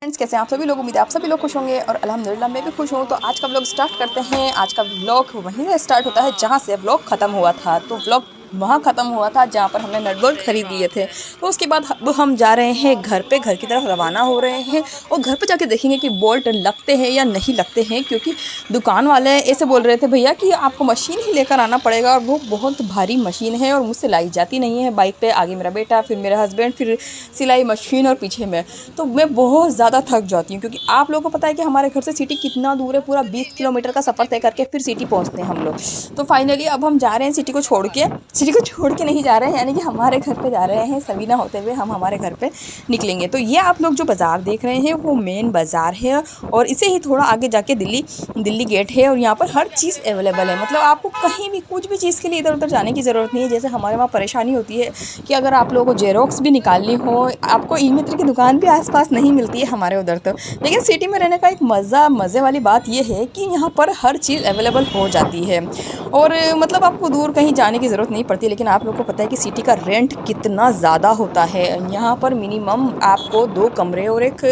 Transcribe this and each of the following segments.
Friends, कैसे हैं आप सभी लोग। उम्मीद है आप सभी लोग खुश होंगे और अल्हम्दुलिल्लाह मैं भी खुश हूँ। तो आज का व्लॉग स्टार्ट करते हैं। आज का व्लॉग वहीं से स्टार्ट होता है जहाँ से व्लॉग ख़त्म हुआ था। तो व्लॉग वहाँ ख़त्म हुआ था जहाँ पर हमने नट बोल्ट खरीद लिए थे। तो उसके बाद अब हम जा रहे हैं घर पे, घर की तरफ रवाना हो रहे हैं और घर पे जाके देखेंगे कि बोल्ट लगते हैं या नहीं लगते हैं, क्योंकि दुकान वाले ऐसे बोल रहे थे भैया कि आपको मशीन ही लेकर आना पड़ेगा और वो बहुत भारी मशीन है और मुझसे लाई जाती नहीं है। बाइक पे आगे मेरा बेटा, फिर मेरा हस्बैंड, फिर सिलाई मशीन और पीछे मैं। तो मैं बहुत ज़्यादा थक जाती हूँ, क्योंकि आप लोगों को पता है कि हमारे घर से सिटी कितना दूर है। पूरा 20 किलोमीटर का सफ़र तय करके फिर सिटी पहुँचते हैं हम लोग। तो फाइनली अब हम जा रहे हैं सिटी को छोड़ के नहीं जा रहे हैं, यानी कि हमारे घर पे जा रहे हैं। सवीना होते हुए हम हमारे घर पे निकलेंगे। तो ये आप लोग जो बाज़ार देख रहे हैं वो मेन बाज़ार है और इसे ही थोड़ा आगे जाके दिल्ली गेट है और यहाँ पर हर चीज़ अवेलेबल है। मतलब आपको कहीं भी कुछ भी चीज़ के लिए इधर उधर जाने की ज़रूरत नहीं है। जैसे हमारे वहाँ परेशानी होती है कि अगर आप लोगों को जेरोक्स भी निकालनी हो, आपको ई मित्र की दुकान भी आसपास नहीं मिलती है हमारे उधर। तो लेकिन सिटी में रहने का एक मज़े वाली बात यह है कि यहाँ पर हर चीज़ अवेलेबल हो जाती है और मतलब आपको दूर कहीं जाने की ज़रूरत नहीं पड़ती। लेकिन आप लोग को पता है कि सिटी का रेंट कितना ज़्यादा होता है। यहाँ पर मिनिमम आपको 2 कमरे और एक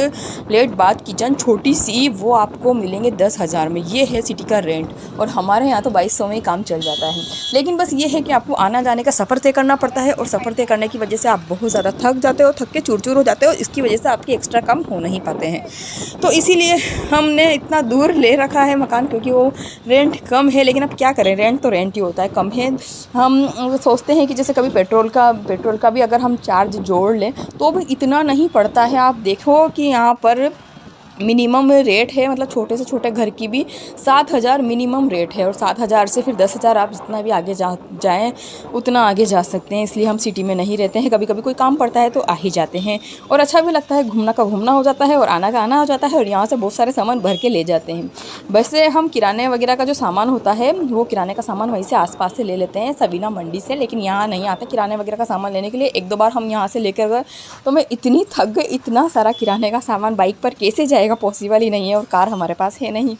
लेट बाथ किचन छोटी सी वो आपको मिलेंगे 10,000 में। ये है सिटी का रेंट और हमारे यहाँ तो 2200 में ही काम चल जाता है। लेकिन बस ये है कि आपको आना जाने का सफ़र तय करना पड़ता है और सफ़र तय करने की वजह से आप बहुत ज़्यादा थक जाते हो, थक के चूर हो जाते हो। इसकी वजह से आपके एक्स्ट्रा काम हो नहीं पाते हैं। तो इसीलिए हमने इतना दूर ले रखा है मकान, क्योंकि वो रेंट कम है। लेकिन अब क्या करें, रेंट तो रेंट ही होता है, कम है। हम सोचते हैं कि जैसे कभी पेट्रोल का भी अगर हम चार्ज जोड़ लें तो भी इतना नहीं पड़ता है। आप देखो कि यहाँ पर मिनिमम रेट है, मतलब छोटे से छोटे घर की भी 7,000 मिनिमम रेट है और 7,000 से फिर 10,000 आप जितना भी आगे जाएँ उतना आगे जा सकते हैं। इसलिए हम सिटी में नहीं रहते हैं। कभी कभी कोई काम पड़ता है तो आ ही जाते हैं और अच्छा भी लगता है। घूमना का घूमना हो जाता है और आना का आना हो जाता है और यहाँ से बहुत सारे सामान भर के ले जाते हैं। वैसे हम किराने वगैरह का जो सामान होता है वो किराने का सामान वहीं से आसपास से ले लेते हैं, सवीना मंडी से। लेकिन यहाँ नहीं आते किराने वगैरह का सामान लेने के लिए। 1-2 बार हम यहाँ से लेकर गए तो मैं इतनी थक गई। इतना सारा किराने का सामान बाइक पर कैसे जाएगा, पॉसिबल ही नहीं है और कार हमारे पास है नहीं।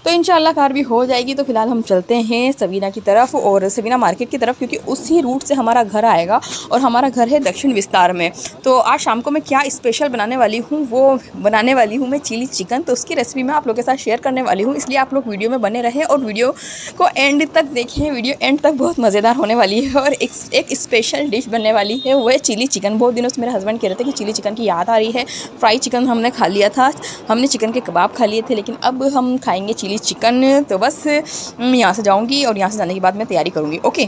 तो इंशाल्लाह कार भी हो जाएगी। तो फिलहाल हम चलते हैं सवीना की तरफ और सवीना मार्केट की तरफ, क्योंकि उसी रूट से हमारा घर आएगा और हमारा घर है दक्षिण विस्तार में। तो आज शाम को मैं क्या स्पेशल बनाने वाली हूँ, वो बनाने वाली हूँ मैं चिली चिकन। तो उसकी रेसिपी मैं आप लोगों के साथ शेयर करने वाली हूँ, इसलिए आप लोग वीडियो में बने रहें और वीडियो को एंड तक देखें। वीडियो एंड तक बहुत मज़ेदार होने वाली है और एक स्पेशल डिश बनने वाली है, वो है चिली चिकन। बहुत दिनों से मेरे हस्बैंड कह रहे थे कि चिली चिकन की याद आ रही है। फ्राई चिकन हमने खा लिया था, हमने चिकन के कबाब खा लिए थे, लेकिन अब हम खाएंगे चिली चिकन। तो बस यहाँ से जाऊँगी और यहाँ से जाने के बाद मैं तैयारी करूँगी। ओके,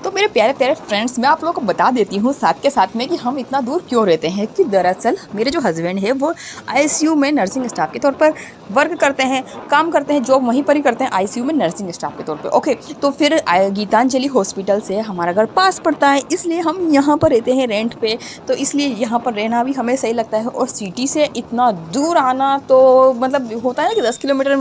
तो मेरे प्यारे प्यारे फ्रेंड्स, मैं आप लोगों को बता देती हूँ साथ के साथ में कि हम इतना दूर क्यों रहते हैं। कि दरअसल मेरे जो हस्बैंड है वो आईसीयू में नर्सिंग स्टाफ के तौर पर वर्क करते हैं, काम करते हैं, जॉब वहीं पर ही करते हैं, आईसीयू में नर्सिंग स्टाफ के तौर पे। ओके, तो फिर गीतांजलि हॉस्पिटल से हमारा घर पास पड़ता है, इसलिए हम यहाँ पर रहते हैं रेंट पे। तो इसलिए यहाँ पर रहना भी हमें सही लगता है और सिटी से इतना दूर आना तो मतलब होता है ना कि 10 किलोमीटर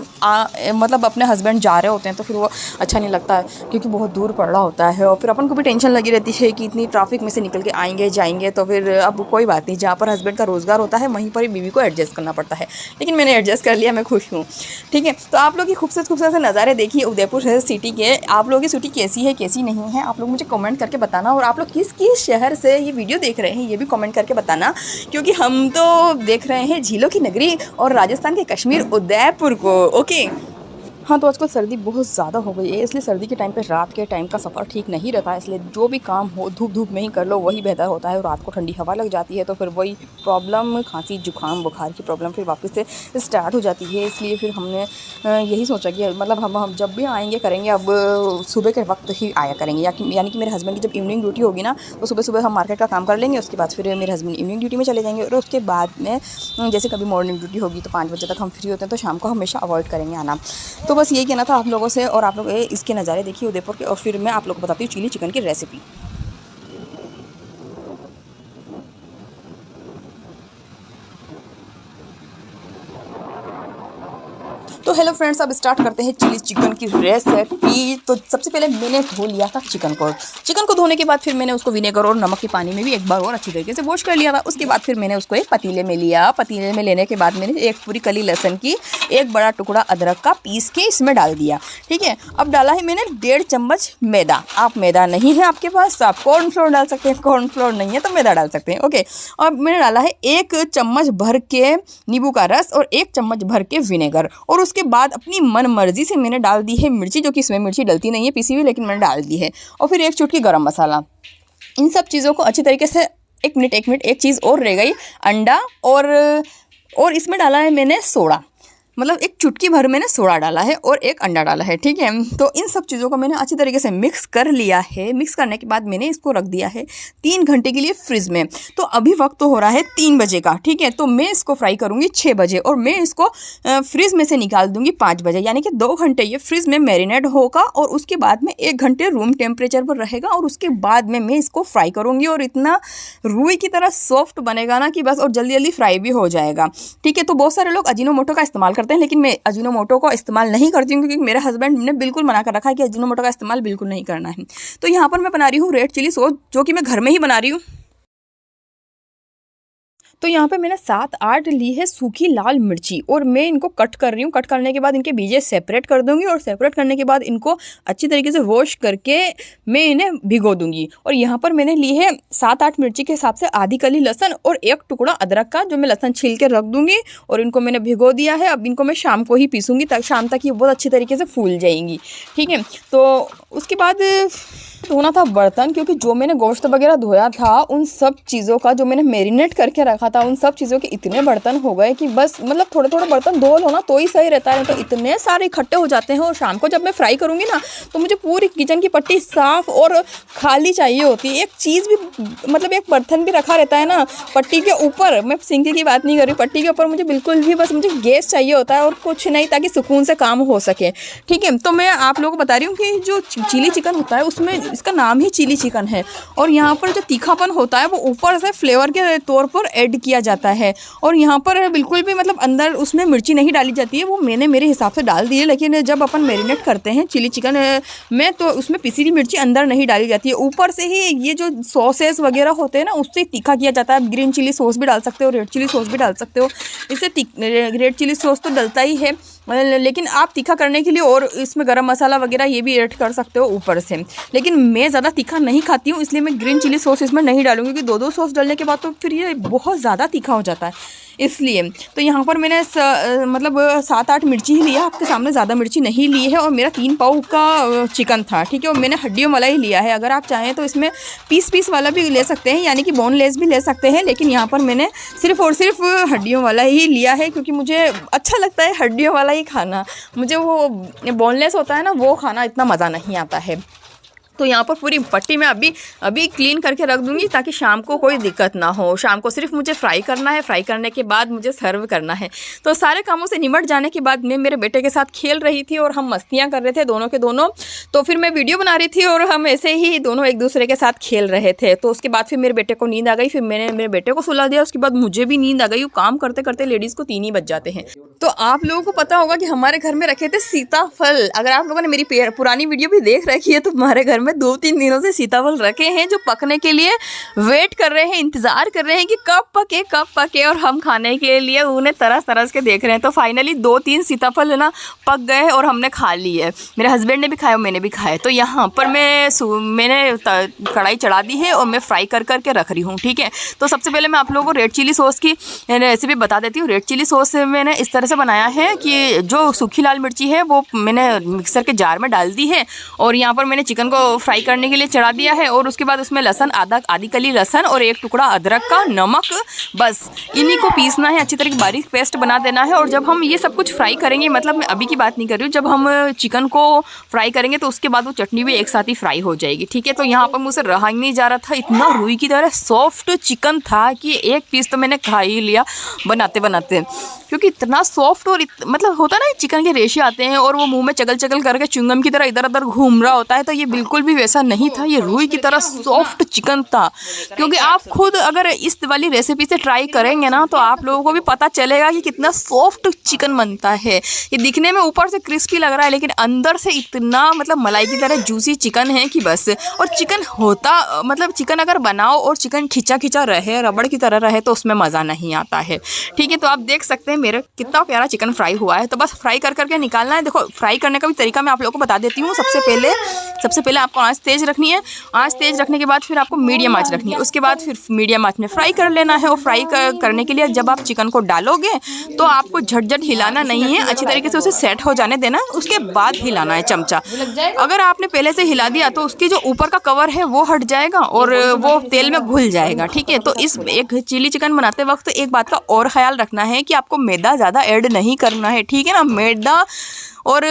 मतलब अपने हस्बैंड जा रहे होते हैं तो फिर वो अच्छा नहीं लगता है, क्योंकि बहुत दूर पड़ रहा होता है और फिर अपन को भी टेंशन लगी रहती है कि इतनी ट्रैफिक में से निकल के आएंगे जाएंगे। तो फिर अब कोई बात नहीं, जहाँ पर हस्बैंड का रोज़गार होता है वहीं पर ही बीवी को एडजस्ट करना पड़ता है। लेकिन मैंने एडजस्ट कर लिया, मैं खुश हूँ। ठीक है, तो आप लोग की खूबसूरत से नज़ारे देखिए उदयपुर सिटी के। आप लोगों की सिटी कैसी है कैसी नहीं है, आप लोग मुझे कमेंट करके बताना। और आप लोग किस शहर से ये वीडियो देख रहे हैं ये भी कमेंट करके बताना, क्योंकि हम तो देख रहे हैं झीलों की नगरी और राजस्थान के कश्मीर उदयपुर को। ओके, हाँ, तो आजकल सर्दी बहुत ज़्यादा हो गई है, इसलिए सर्दी के टाइम पे रात के टाइम का सफ़र ठीक नहीं रहता है। इसलिए जो भी काम हो धूप में ही कर लो, वही बेहतर होता है। और रात को ठंडी हवा लग जाती है तो फिर वही प्रॉब्लम, खांसी जुकाम बुखार की प्रॉब्लम फिर वापस से स्टार्ट हो जाती है। इसलिए फिर हमने यही सोचा कि मतलब हम जब भी आएंगे करेंगे अब सुबह के वक्त ही आया करेंगे। यानी कि मेरे हस्बैंड की जब इवनिंग ड्यूटी होगी ना तो सुबह हम मार्केट का काम कर लेंगे। उसके बाद फिर मेरे हस्बैंड इवनिंग ड्यूटी में चले जाएंगे और उसके बाद में जैसे कभी मॉर्निंग ड्यूटी होगी तो 5 बजे तक हम फ्री होते हैं, तो शाम को हमेशा अवॉइड करेंगे आना। तो बस यही कहना था आप लोगों से। और आप लोग इसके नज़ारे देखिए उदयपुर के और फिर मैं आप लोगों को बताती हूँ चिली चिकन की रेसिपी। तो हेलो फ्रेंड्स, अब स्टार्ट करते हैं चिली चिकन की रेसिपी। तो सबसे पहले मैंने धो लिया था चिकन को धोने के बाद फिर मैंने उसको विनेगर और नमक के पानी में भी एक बार और अच्छी तरीके से वॉश कर लिया था। उसके बाद फिर मैंने उसको एक पतीले में लिया। पतीले में लेने के बाद मैंने एक पूरी कली लहसुन की, एक बड़ा टुकड़ा अदरक का पीस के इसमें डाल दिया। ठीक है, अब डाला है मैंने 1.5 चम्मच मैदा। आप मैदा नहीं है आपके पास तो आप कॉर्नफ्लोर डाल सकते हैं, कॉर्नफ्लोर नहीं है तो मैदा डाल सकते हैं। ओके, और मैंने डाला है 1 चम्मच भर के नींबू का रस और 1 चम्मच भर के विनेगर। और उसके बाद अपनी मन मर्जी से मैंने डाल दी है मिर्ची, जो कि इसमें मिर्ची डलती नहीं है पीसी हुई, लेकिन मैंने डाल दी है। और फिर 1 चुटकी गरम मसाला। इन सब चीज़ों को अच्छी तरीके से एक मिनट एक चीज़ और रह गई, अंडा। और इसमें डाला है मैंने सोडा, मतलब 1 चुटकी भर मैंने सोडा डाला है और 1 अंडा डाला है। ठीक है, तो इन सब चीज़ों को मैंने अच्छी तरीके से मिक्स कर लिया है। मिक्स करने के बाद मैंने इसको रख दिया है 3 घंटे के लिए फ्रिज में। तो अभी वक्त तो हो रहा है 3 बजे का। ठीक है, तो मैं इसको फ्राई करूँगी 6 बजे और मैं इसको फ्रिज में से निकाल दूँगी 5 बजे, यानी कि 2 घंटे ये फ्रिज में मैरिनेट होगा और उसके बाद में 1 घंटे रूम टेम्परेचर पर रहेगा और उसके बाद में मैं इसको फ्राई करूँगी। और इतना रुई की तरह सॉफ्ट बनेगा ना कि बस, और जल्दी जल्दी फ्राई भी हो जाएगा। ठीक है, तो बहुत सारे लोग अजीनोमोटो का इस्तेमाल करते हैं, लेकिन मैं अजीनोमोटो का इस्तेमाल नहीं करती हूँ, क्योंकि मेरे हस्बैंड ने बिल्कुल मना कर रखा है कि अजीनोमोटो का इस्तेमाल बिल्कुल नहीं करना है। तो यहाँ पर मैं बना रही हूँ रेड चिली सॉस, जो कि मैं घर में ही बना रही हूँ। तो यहाँ पे मैंने 7-8 ली है सूखी लाल मिर्ची और मैं इनको कट कर रही हूँ। कट करने के बाद इनके बीजे सेपरेट कर दूँगी और सेपरेट करने के बाद इनको अच्छी तरीके से वॉश करके मैं इन्हें भिगो दूँगी। और यहाँ पर मैंने ली है 7-8 मिर्ची के हिसाब से आधी कली लहसुन और 1 टुकड़ा अदरक का, जो मैं लहसुन छील के रख दूँगी। और इनको मैंने भिगो दिया है। अब इनको मैं शाम को ही पीसूँगी, तक शाम तक ये बहुत अच्छी तरीके से फूल जाएंगी। ठीक है, तो उसके बाद धोना था बर्तन, क्योंकि जो मैंने गोश्त वगैरह धोया था उन सब चीज़ों का, जो मैंने मैरिनेट करके रखा था, उन सब चीज़ों के इतने बर्तन हो गए कि बस, मतलब थोड़े थोड़े बर्तन धो लो ना तो ही सही रहता है, तो इतने सारे इकट्ठे हो जाते हैं। और शाम को जब मैं फ्राई करूँगी ना तो मुझे पूरी किचन की पट्टी साफ़ और खाली चाहिए होती है। एक चीज़ भी, मतलब एक बर्तन भी रखा रहता है ना पट्टी के ऊपर, मैं सिंक की बात नहीं कर रही, पट्टी के ऊपर मुझे बिल्कुल भी, बस मुझे गैस चाहिए होता है और कुछ नहीं, ताकि सुकून से काम हो सके। ठीक है, तो मैं आप लोगों को बता रही हूँ कि जो चिली चिकन होता है उसमें इसका नाम ही चिली चिकन है। और यहाँ पर जो तीखापन होता है वो ऊपर से फ्लेवर के तौर पर ऐड किया जाता है। और यहाँ पर बिल्कुल भी, मतलब अंदर उसमें मिर्ची नहीं डाली जाती है, वो मैंने मेरे हिसाब से डाल दी है। लेकिन जब अपन मैरिनेट करते हैं चिली चिकन में तो उसमें पिसी हुई मिर्ची अंदर नहीं डाली जाती है, ऊपर से ही ये जो सॉसेस वगैरह होते हैं ना उससे तीखा किया जाता है। ग्रीन चिली सॉस भी डाल सकते हो, रेड चिली सॉस भी डाल सकते हो। इससे रेड चिली सॉस तो डलता ही है, लेकिन आप तीखा करने के लिए और इसमें गरम मसाला वगैरह ये भी ऐड कर सकते हो ऊपर से। लेकिन मैं ज़्यादा तीखा नहीं खाती हूँ, इसलिए मैं ग्रीन चिली सॉस इसमें नहीं डालूंगी, क्योंकि 2-2 सॉस डालने के बाद तो फिर ये बहुत ज़्यादा तीखा हो जाता है, इसलिए। तो यहाँ पर मैंने मतलब 7-8 मिर्ची ही लिया, आपके सामने ज़्यादा मिर्ची नहीं ली है। और मेरा 3 पाव का चिकन था। ठीक है, और मैंने हड्डियों वाला ही लिया है। अगर आप चाहें तो इसमें पीस वाला भी ले सकते हैं, यानी कि बोनलेस भी ले सकते हैं, लेकिन यहाँ पर मैंने सिर्फ और सिर्फ हड्डियों वाला ही लिया है, क्योंकि मुझे अच्छा लगता है हड्डियों वाला ही खाना। मुझे वो बोनलेस होता है ना, वो खाना इतना मज़ा नहीं आता है। तो यहाँ पर पूरी पट्टी में अभी क्लीन करके रख दूँगी, ताकि शाम को कोई दिक्कत ना हो। शाम को सिर्फ मुझे फ्राई करना है, फ्राई करने के बाद मुझे सर्व करना है। तो सारे कामों से निमट जाने के बाद मैं मेरे बेटे के साथ खेल रही थी और हम मस्तियाँ कर रहे थे दोनों के दोनों। तो फिर मैं वीडियो बना रही थी और हम ऐसे ही दोनों एक दूसरे के साथ खेल रहे थे। तो उसके बाद फिर मेरे बेटे को नींद आ गई, फिर मैंने मेरे बेटे को सुला दिया। उसके बाद मुझे भी नींद आ गई। काम करते करते लेडीज़ को 3 ही बज जाते हैं। तो आप लोगों को पता होगा कि हमारे घर में रखे थे सीताफल। अगर आप लोगों ने मेरी पुरानी वीडियो भी देख रखी है तो हमारे घर में 2-3 दिनों से सीताफल रखे हैं, जो पकने के लिए वेट कर रहे हैं, इंतजार कर रहे हैं कि कब पके और हम खाने के लिए उन्हें तरस के देख रहे हैं। तो फाइनली 2-3 सीताफल है ना पक गए और हमने खा लिए। मेरे हस्बैंड ने भी खाए और मैंने भी खाए। तो यहाँ पर मैंने कढ़ाई चढ़ा दी है और मैं फ्राई करके रख रही हूँ। ठीक है, तो सबसे पहले मैं आप लोगों को रेड चिली सॉस की रेसिपी बता देती हूँ। रेड चिली सॉस मैंने इस तरह से बनाया है कि जो सूखी लाल मिर्ची है वो मैंने मिक्सर के जार में डाल दी है और यहाँ पर मैंने चिकन को फ्राई करने के लिए चढ़ा दिया है। और उसके बाद उसमें लहसुन, आधी कली लहसुन और 1 टुकड़ा अदरक का, नमक, बस इन्हीं को पीसना है, अच्छी तरह की बारीक पेस्ट बना देना है। और जब हम ये सब कुछ फ्राई करेंगे, मतलब मैं अभी की बात नहीं कर रही हूँ, जब हम चिकन को फ्राई करेंगे तो उसके बाद वो चटनी भी एक साथ ही फ्राई हो जाएगी। ठीक है, तो यहाँ पर मुझसे रहा ही नहीं जा रहा था, इतना रुई की तरह सॉफ्ट चिकन था कि एक पीस तो मैंने खा ही लिया बनाते बनाते, क्योंकि इतना सॉफ्ट और मतलब होता है ना चिकन के रेशे आते हैं और वो मुंह में चगल चगल करके च्युइंगम की तरह इधर उधर घूम रहा होता है, तो ये बिल्कुल भी वैसा नहीं था। ये रुई की तरह सॉफ्ट चिकन था। क्योंकि आप खुद अगर इस वाली रेसिपी से ट्राई करेंगे ना तो आप लोगों को भी पता चलेगा कि कितना सॉफ्ट चिकन बनता है। ये दिखने में ऊपर से क्रिस्पी लग रहा है लेकिन अंदर से इतना मतलब मलाई की तरह जूसी चिकन है कि बस। और चिकन होता मतलब चिकन अगर बनाओ और चिकन खिंचा खिंचा रहे, रबड़ की तरह रहे, तो उसमें मज़ा नहीं आता है। ठीक है, तो आप देख सकते हैं मेरा कितना प्यारा चिकन फ्राई हुआ है। तो बस फ्राई कर करके निकालना है। देखो फ्राई करने का भी तरीका मैं आप लोगों को बता देती हूँ। सबसे पहले आपको आंच तेज़ रखनी है। आंच तेज़ रखने के बाद फिर आपको मीडियम आंच रखनी है। उसके बाद फिर मीडियम आंच में फ्राई कर लेना है। और फ्राई करने के लिए जब आप चिकन को डालोगे तो आपको झटझट हिलाना नहीं है, अच्छी तरीके से उसे सेट हो जाने देना, उसके बाद हिलाना है चमचा। अगर आपने पहले से हिला दिया तो उसकी जो ऊपर का कवर है वो हट जाएगा और वो तेल में घुल जाएगा। ठीक है, तो इस एक चिली चिकन बनाते वक्त एक बात का और ख्याल रखना है कि आपको मैदा ज़्यादा ऐड नहीं करना है। ठीक है ना, मैदा और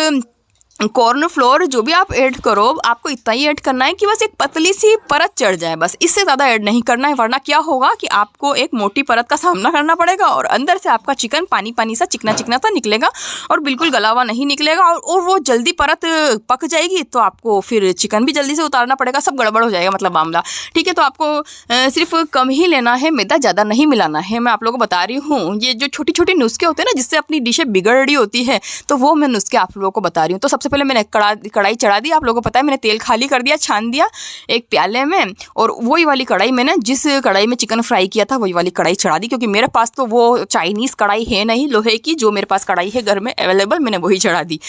कॉर्न फ्लोर जो भी आप ऐड करो आपको इतना ही ऐड करना है कि बस एक पतली सी परत चढ़ जाए, बस इससे ज़्यादा ऐड नहीं करना है। वरना क्या होगा कि आपको एक मोटी परत का सामना करना पड़ेगा और अंदर से आपका चिकन पानी पानी सा चिकना चिकना सा निकलेगा और बिल्कुल गला हुआ नहीं निकलेगा और वो जल्दी परत पक जाएगी तो आपको फिर चिकन भी जल्दी से उतारना पड़ेगा, सब गड़बड़ हो जाएगा मतलब मामला। ठीक है, तो आपको सिर्फ कम ही लेना है, मैदा ज़्यादा नहीं मिलाना है। मैं आप लोगों को बता रही हूँ ये जो छोटी छोटी नुस्खे होते हैं ना जिससे अपनी डिशें बिगड़ रही होती है, तो वो मैं नुस्खे आप लोगों को बता रही हूँ। तो सबसे पहले मैंने कढ़ाई चढ़ा दी। आप लोगों को पता है मैंने तेल खाली कर दिया, छान दिया एक प्याले में, और वही वाली कढ़ाई मैंने जिस कढ़ाई में चिकन फ्राई किया था वही वाली कढ़ाई चढ़ा दी। क्योंकि मेरे पास तो वो चाइनीज़ कढ़ाई है नहीं, लोहे की जो मेरे पास कढ़ाई है घर में अवेलेबल, मैंने वही चढ़ा दी।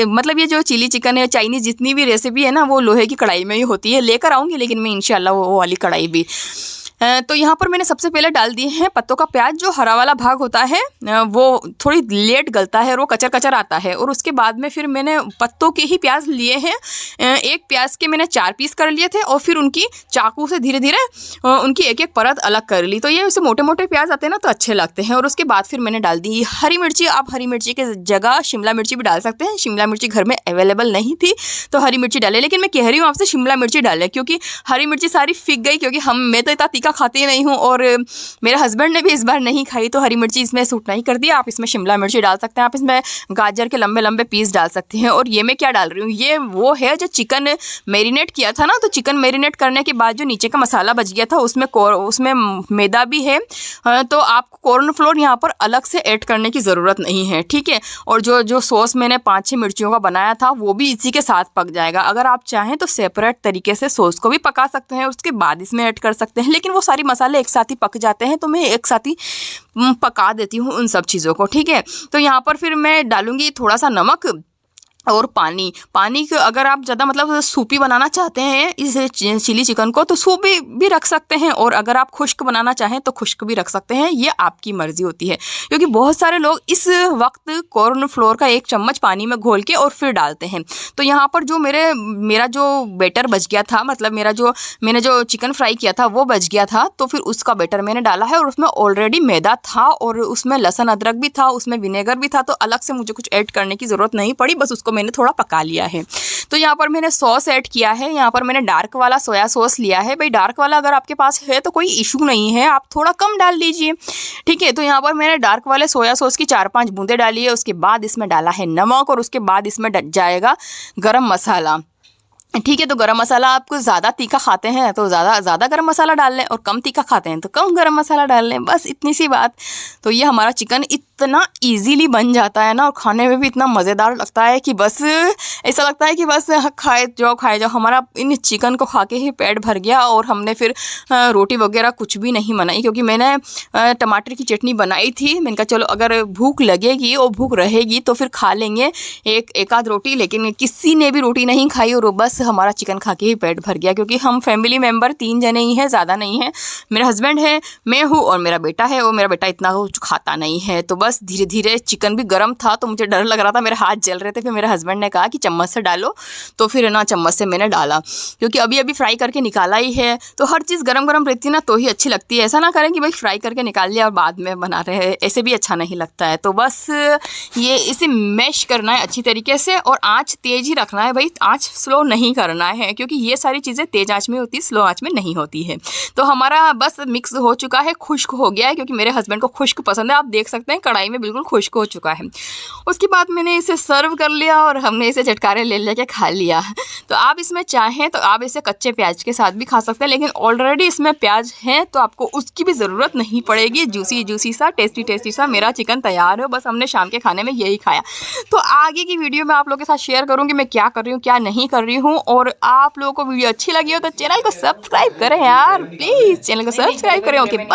मतलब ये जो चिली चिकन है, चाइनीज़ जितनी भी रेसिपी है ना वो लोहे की कढ़ाई में ही होती है। लेकर आऊँगी लेकिन मैं इंशाल्लाह वो वाली कढ़ाई भी। तो यहाँ पर मैंने सबसे पहले डाल दिए हैं पत्तों का प्याज। जो हरा वाला भाग होता है वो थोड़ी लेट गलता है और वो कचर कचर आता है। और उसके बाद में फिर मैंने पत्तों के ही प्याज लिए हैं। एक प्याज के मैंने 4 पीस कर लिए थे और फिर उनकी चाकू से धीरे धीरे उनकी एक एक परत अलग कर ली। तो ये वैसे मोटे मोटे प्याज आते हैं ना तो अच्छे लगते हैं। और उसके बाद फिर मैंने डाल दी हरी मिर्ची। आप हरी मिर्ची के जगह शिमला मिर्ची भी डाल सकते हैं। शिमला मिर्ची घर में अवेलेबल नहीं थी तो हरी मिर्ची डाले, लेकिन मैं कह रही हूँ आपसे शिमला मिर्ची डालें क्योंकि हरी मिर्ची सारी फिक गई। क्योंकि मैं तो इतना तीखा खाती नहीं हूँ और मेरे हस्बैंड ने भी इस बार नहीं खाई, तो हरी मिर्ची इसमें सूट नहीं कर दिया। आप इसमें शिमला मिर्ची डाल सकते हैं, आप इसमें गाजर के लंबे लंबे पीस डाल सकते हैं। और ये मैं क्या डाल रही हूँ, ये वो है जो चिकन मैरिनेट किया था ना, तो चिकन मैरिनेट करने के बाद जो नीचे का मसाला बच गया था उसमें मैदा भी है। तो आपको कॉर्न फ्लोर यहाँ पर अलग से ऐड करने की ज़रूरत नहीं है। ठीक है, और जो सॉस मैंने 5-6 मिर्चियों का बनाया था वो भी इसी के साथ पक जाएगा। अगर आप चाहें तो सेपरेट तरीके से सॉस को भी पका सकते हैं, उसके बाद इसमें ऐड कर सकते हैं, लेकिन वो सारी मसाले एक साथ ही पक जाते हैं तो मैं एक साथ ही पका देती हूँ उन सब चीज़ों को। ठीक है, तो यहाँ पर फिर मैं डालूँगी थोड़ा सा नमक और पानी को अगर आप ज़्यादा मतलब सूपी बनाना चाहते हैं इस चिली चिकन को तो सूपी भी रख सकते हैं, और अगर आप खुश्क बनाना चाहें तो खुश्क भी रख सकते हैं, ये आपकी मर्ज़ी होती है। क्योंकि बहुत सारे लोग इस वक्त कॉर्न फ्लोर का 1 चम्मच पानी में घोल के और फिर डालते हैं। तो यहाँ पर जो मेरा जो बैटर बच गया था, मतलब मैंने जो चिकन फ्राई किया था वो बच गया था, तो फिर उसका बैटर मैंने डाला है। और उसमें ऑलरेडी मैदा था और उसमें लहसुन अदरक भी था, उसमें विनेगर भी था, तो अलग से मुझे कुछ ऐड करने की ज़रूरत नहीं पड़ी, बस उसको मैंने थोड़ा पका लिया है। तो यहाँ पर मैंने सॉस ऐड किया है। यहाँ पर मैंने डार्क वाला सोया सॉस लिया है। भाई डार्क वाला अगर आपके पास है तो कोई इशू नहीं है, आप थोड़ा कम डाल लीजिए। ठीक है, तो यहाँ पर मैंने डार्क वाले सोया सॉस की 4-5 बूंदें डाली है। उसके बाद इसमें डाला है नमक और उसके बाद इसमें जाएगा गरम मसाला। ठीक है, तो गरम मसाला आपको ज़्यादा तीखा खाते हैं तो ज़्यादा गरम मसाला डाल लें, और कम तीखा खाते हैं तो कम गरम मसाला डाल लें, बस इतनी सी बात। तो ये हमारा चिकन इतना इजीली बन जाता है ना, और खाने में भी इतना मज़ेदार लगता है कि बस ऐसा लगता है कि बस खाए जाओ। हमारा इन चिकन को खा के ही पेट भर गया और हमने फिर रोटी वगैरह कुछ भी नहीं बनाई। क्योंकि मैंने टमाटर की चटनी बनाई थी, मैंने कहा चलो अगर भूख लगेगी और भूख रहेगी तो फिर खा लेंगे एक आध रोटी, लेकिन किसी ने भी रोटी नहीं खाई और बस हमारा चिकन खा के ही पेट भर गया। क्योंकि हम फैमिली मेम्बर 3 जने ही हैं, ज़्यादा नहीं है। मेरा हस्बैंड है, मैं हूँ और मेरा बेटा है, और मेरा बेटा इतना कुछ खाता नहीं है। तो बस धीरे धीरे चिकन भी गर्म था तो मुझे डर लग रहा था, मेरे हाथ जल रहे थे। फिर मेरे हस्बैंड ने कहा कि चम्मच से डालो, तो फिर ना चम्मच से मैंने डाला। क्योंकि अभी फ्राई करके निकाला ही है, तो हर चीज़ गरम गरम रहती है ना तो ही अच्छी लगती है। ऐसा ना करें कि भाई फ्राई करके निकाल लिया और बाद में बना रहे हैं, ऐसे भी अच्छा नहीं लगता है। तो बस ये इसे मैश करना है अच्छी तरीके से, और आँच तेज़ ही रखना है भाई, आँच स्लो नहीं करना है। क्योंकि ये सारी चीज़ें तेज आंच में होती है, स्लो आंच में नहीं होती है। तो हमारा बस मिक्स हो चुका है, खुश्क हो गया है, क्योंकि मेरे हस्बैंड को खुश्क पसंद है। आप देख सकते हैं कढ़ाई फ्राई में बिल्कुल खुश्क हो चुका है। उसके बाद मैंने इसे सर्व कर लिया और हमने इसे चटकारे ले लेके खा लिया। तो आप इसमें चाहें तो आप इसे कच्चे प्याज के साथ भी खा सकते हैं, लेकिन ऑलरेडी इसमें प्याज है तो आपको उसकी भी ज़रूरत नहीं पड़ेगी। जूसी जूसी सा टेस्टी टेस्टी सा मेरा चिकन तैयार है। बस हमने शाम के खाने में यही खाया। तो आगे की वीडियो में आप लोगों के साथ शेयर करूँगी मैं क्या कर रही हूँ क्या नहीं कर रही हूँ। और आप लोगों को वीडियो अच्छी लगी हो तो चैनल को सब्सक्राइब करें यार, प्लीज़ चैनल को सब्सक्राइब करें। Okay bye.